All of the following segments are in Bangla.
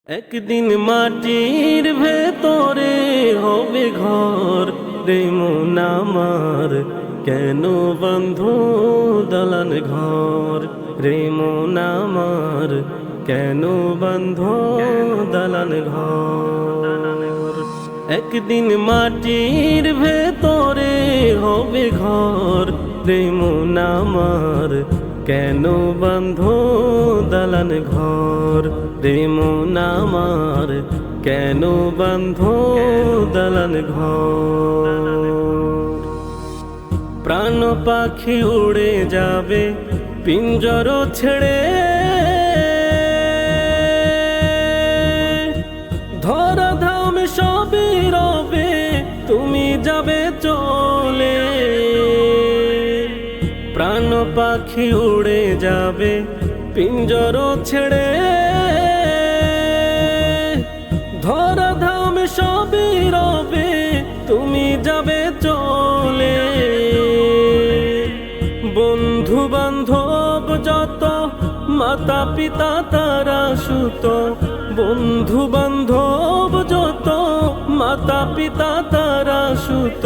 একদিন মাটির ভেতরে হবে ঘর রে মন আমার, কেন বন্ধু দালান ঘর রে মন আমার, কেন বন্ধু দালান ঘর। একদিন মাটির ভেতরে হবে ঘর রে মন আমার, কেন বন্ধু দালান ঘর রে মন আমার, কেন বন্ধু দালান ঘর। প্রাণ পাখি উড়ে যাবে পিঞ্জর ছেড়ে, ধরা ধাম সবই রবে তুমি যাবে চলে। প্রাণ পাখি উড়ে যাবে পিঞ্জর ছেড়ে, ধরা ধাম সবই রবে তুমি যাবে চলে। বন্ধু বান্ধব যত মাতা পিতা তারা সুত, বন্ধু বান্ধব যত মাতা পিতা তারা সুত,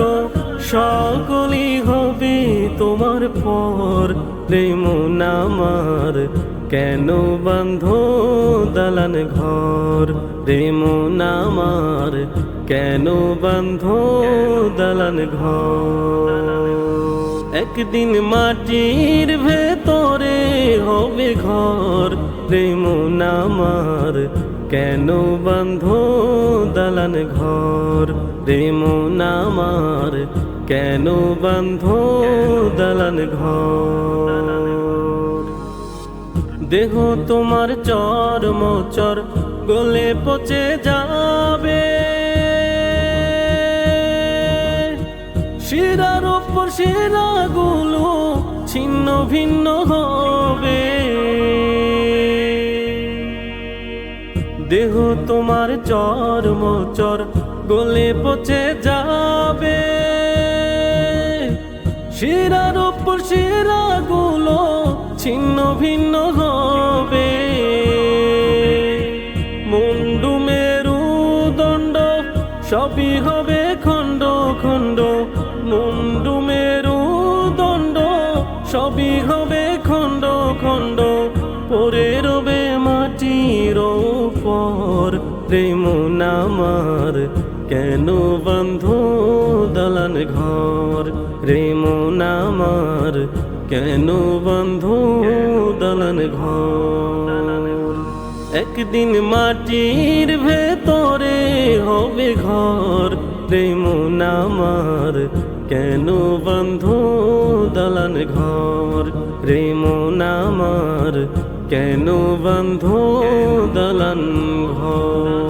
সকলই হবে তোমার পর রে মন আমার, কেন বন্ধু দালান ঘর রে মন আমার, কেন বন্ধু দালান ঘর। একদিন মাটির ভেতরে হবে ঘর রে মন আমার, কেন বন্ধু দালান ঘর রে মন আমার, কেন বন্ধু দালান ঘর। দেহ তোমার চর্ম চর গলে পচে যাবে, শিরার উপর শিরাগুলো ছিন্ন ভিন্ন হবে। দেহ তোমার চর্ম চর গলে পচে যাবে, শিরার উপর শিরাগুলো ছিন্ন ভিন্ন হবে। মুন্ডু মেরুদণ্ড সবই হবে খণ্ড খণ্ড, মুন্ডু মেরুদণ্ড সবই হবে খণ্ড খণ্ড, পড়ে রবে মাটির উপর রে মন আমার, কেন বন্ধু দালান ঘর রে মন আমার, কেন বন্ধু দালান ঘর। একদিন মাটির ভেতরে হবে ঘর রে মন আমার, কেন বন্ধু দালান ঘর রে মন আমার, কেন বন্ধু দালান ঘর।